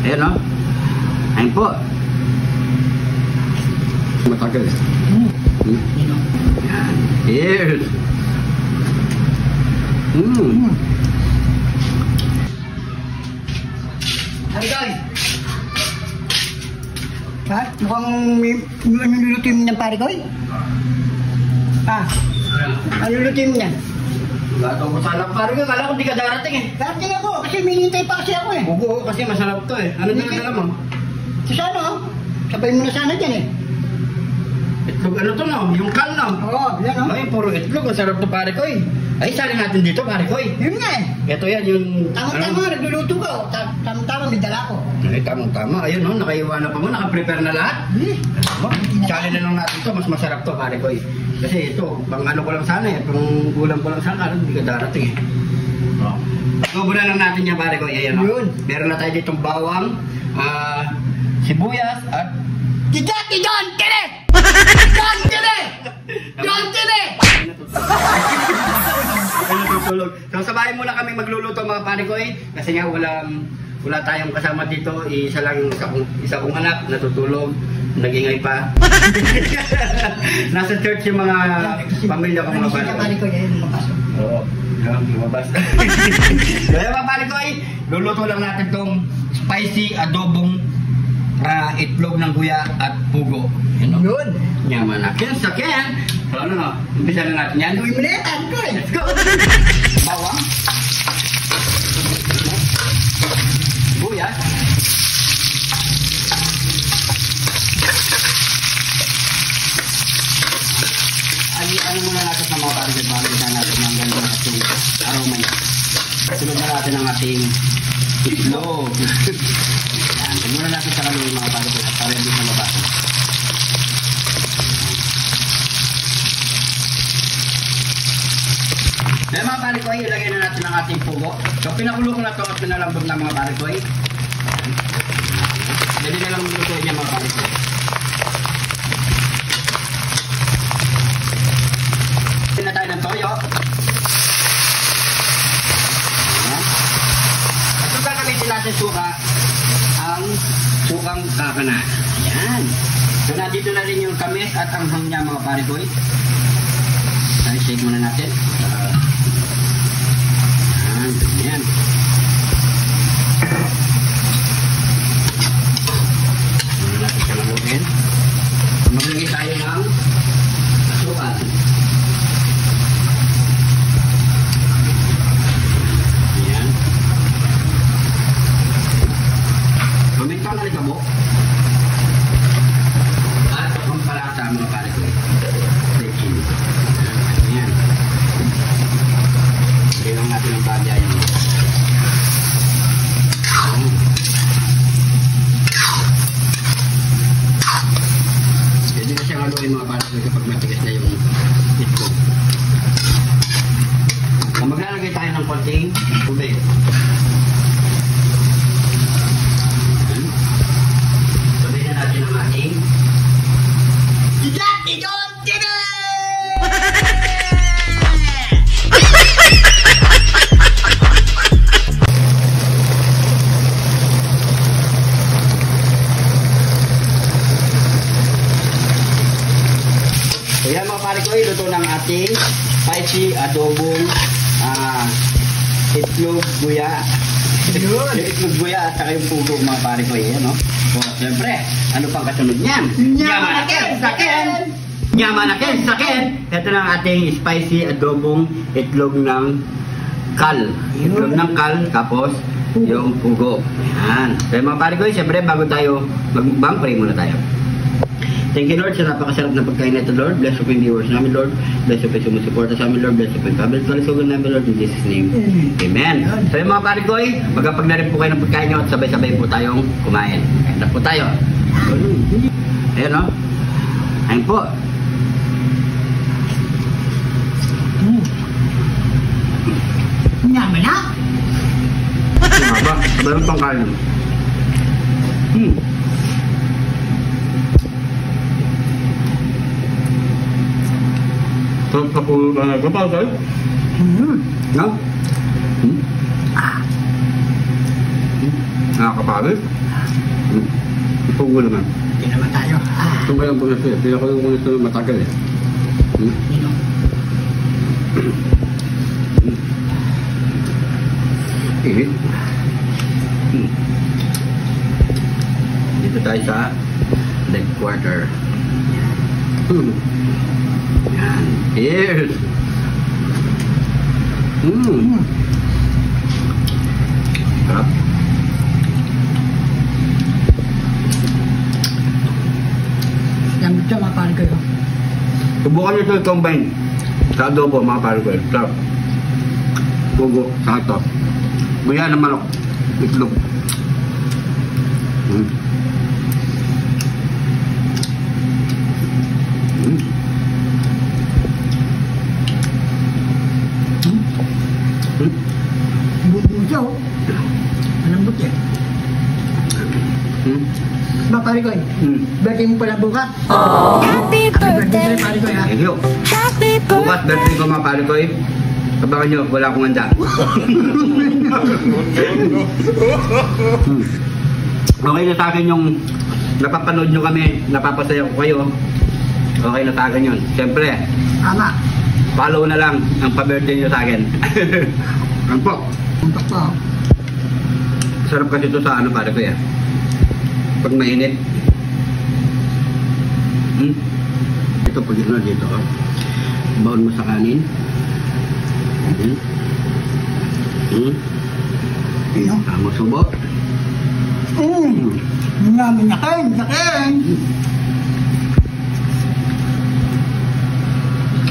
Ayan o. Ayun po. Matagal. Yan. Yes. Parigoy! Ha? Mukhang may nilulutin mo ng Parigoy? Ano lulutin mo niyan? Gato ko sana Parigoy. Kala ko di ka darating eh. Darating ako kasi minintay pa kasi ako eh. Bugo kasi masarap to eh. Ano dala mo? So sana oh. Sabay mo na sana dyan eh. Itlog ano to no? Yung kal no? Oo, yan oh. Ay, puro itlog. Ang sarap to Parigoy. Ay, sali natin dito Parigoy. Yun nga eh. Ito yan yung... Tama-tama, nagluluto ka oh. Tama-tama, may dala ko. Ay, tamang-tama. Ayun no, nakaiwa na pa mo. Nakaprepare na lahat. Sali na lang natin to. Mas masarap to Parigoy. Kasi ito, pang ano ko lang sana eh. Pang gulang ko lang sana. Hindi ka darating eh. Tubunan lang natin yan Parigoy. Ayan o. Meron na tayo ditong bawang, sibuyas at... Kijaki John Kere! John Kere! John Kere! Ay, natutulog. So, sabahin muna kami magluluto mga Parigoy. Kasi nga wala tayong kasama dito. Isa lang, isa kong anak, natutulog. Nag-ingay pa. Nasa church yung mga pamilya ko mga Parigoy. Oo. Lumabas. Kaya mga Parigoy, luluto lang natin tong spicy adobong itlog ng guya at pugo. Yun. Yaman na. Sakin. So ano no? Umpisa na natin yan. 2 minutes. Let's go. Bawang. Guyas. Ano muna natin sa mga Parigoy bago natin ang ganda at yung aroma niya. Sunod na natin ang ating itlog. Yan. Sunod natin sa kaluhin mga Parigoy para hindi sa mabasa. Dahil mga Parigoy, ilagay na natin ang ating pugo. So pinakulo ko na ito at pinalambot na mga Parigoy. Dali na lang lutuin niya mga Parigoy. Na tayo ng toyo. At kung gagamitin natin suka, ang sukang kakana. Ayan. So nandito na rin yung tamis at anghang niya mga Parigoy. Tayo shake muna natin. Ayan. Muna natin siya lamutin. Maglagay tayo ng asukal. Mamintang alikabok at pampalasa mga Parigoy. Sekin. Ayan. Bilang natin ang bagay. Pwede na siyang haluin mga Parigoy kapag matigas na yung itlog. So, maglalagay tayo ng konting tubig. Natin ang ating Kijaki John Kere! So yan mga Parigoy, luto ng ating spicy adobong itlog guya. Itlog guya at saka yung pugo mga Parigoy. Yan no? So siyempre, ano pang kasunod niyan? Yamanaken! Sakin! Ito na ang ating spicy adobong itlog ng kal. Itlog ng kal, tapos yung pugo. Yan. So mga Parigoy, siyempre bago tayo mag-mukbang, pray muna tayo. Thank you Lord sa napakasarap na pagkain na ito Lord. Bless you po yung viewers namin Lord. Bless you po yung sumusuporta sa amin Lord. Bless you po yung public kalisugan namin Lord. In Jesus name. Amen. So yung mga Parigoy, magkapag na rin po kayo ng pagkain nyo at sabay-sabay po tayong kumain. Kaya po tayo. Ayan o. Ayan po. Yaman na! Maba. Sabay mo pang kain. Sarap sa pulo na nagpapagay. No? Nakakapagod. Pugo naman. Hindi naman tayo. Ito ba lang po na siya? Pila ko lang po na ito matagal eh. Nino. Ihit. Dito tayo sa leg quarter. Yan. Cheers! Sarap. Lambot siya mga pare ko. Subukan nyo ito i-combine sa adobo mga pare ko. Sarap. Pugo. Sakto. Buya ng manok. Itlog. Buo siya oh. Malambot yan. Mga pare ko birthday mo pala bukas. Happy Happy birthday birthday. pare ko ha. Thank you. Happy Bukas birthday. birthday ko mga pare ko. Sabakan nyo, wala akong handa. Okay na sa akin yung napapanood nyo kami, napapasaya ko kayo. Okay na sa akin yun. Siyempre, Tama. follow na lang ang pa-birthday nyo sa akin. Ano po? Puntak pa oh. Sarap kasi ito sa ano pare ko yan. Pag mainit. Ito pag ito dito. Baon mo sa kanin. Ano? Tama subo. Namin nakain.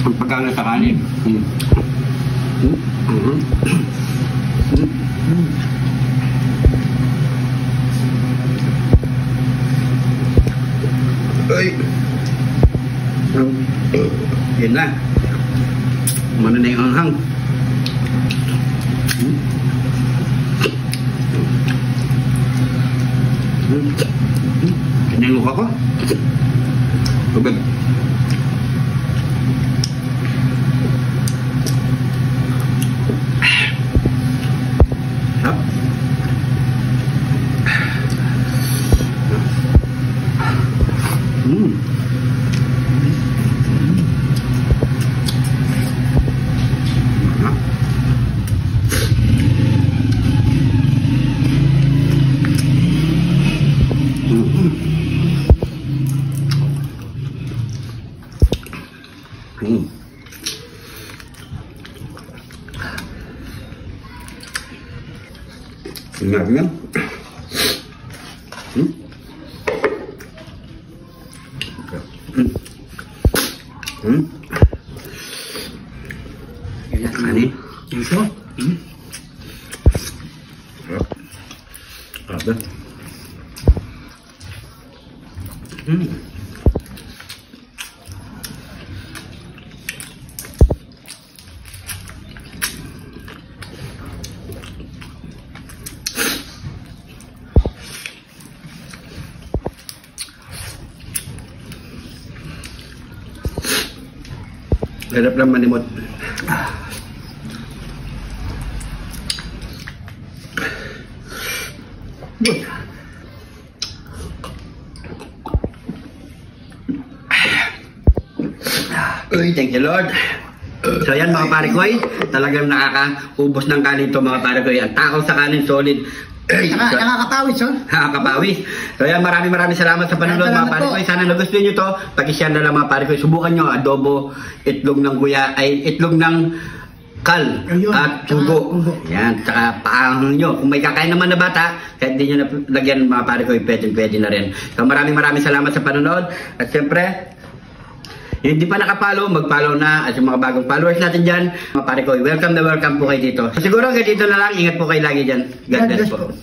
Ang pagkala sa kanin. Ay. Yan na. Mana na yung anghang. Kinengok ako. Tubig. Sarap. Ingat kan? Ini? Ito. Ada. Harap lang manimot. Uy, thank you Lord. So yan mga pare koy, talagang nakakaubos ng kanin to mga pare koy. Ang takaw sa kanin solid. Nakakapawis oh. Nakakapawis. So yan, maraming salamat sa panonood mga pare koy. Sana nagustuhan nyo to. Paki-share na lang mga pare koy. Subukan nyo adobo, itlog ng guya, ay itlog ng kal Ayun, at tsaka tugo. tugo. Yan, saka paahon nyo. Kung may kakain naman na bata, kahit di nyo na lagyan mga pare koy, pwede na rin. So maraming salamat sa panonood. At siyempre, yung hindi pa nakapollow, mag-follow na. At yung mga bagong followers natin dyan, mga pare ko, welcome na welcome po kayo dito. So, siguro hanggang dito na lang. Ingat po kayo lagi dyan. God bless po.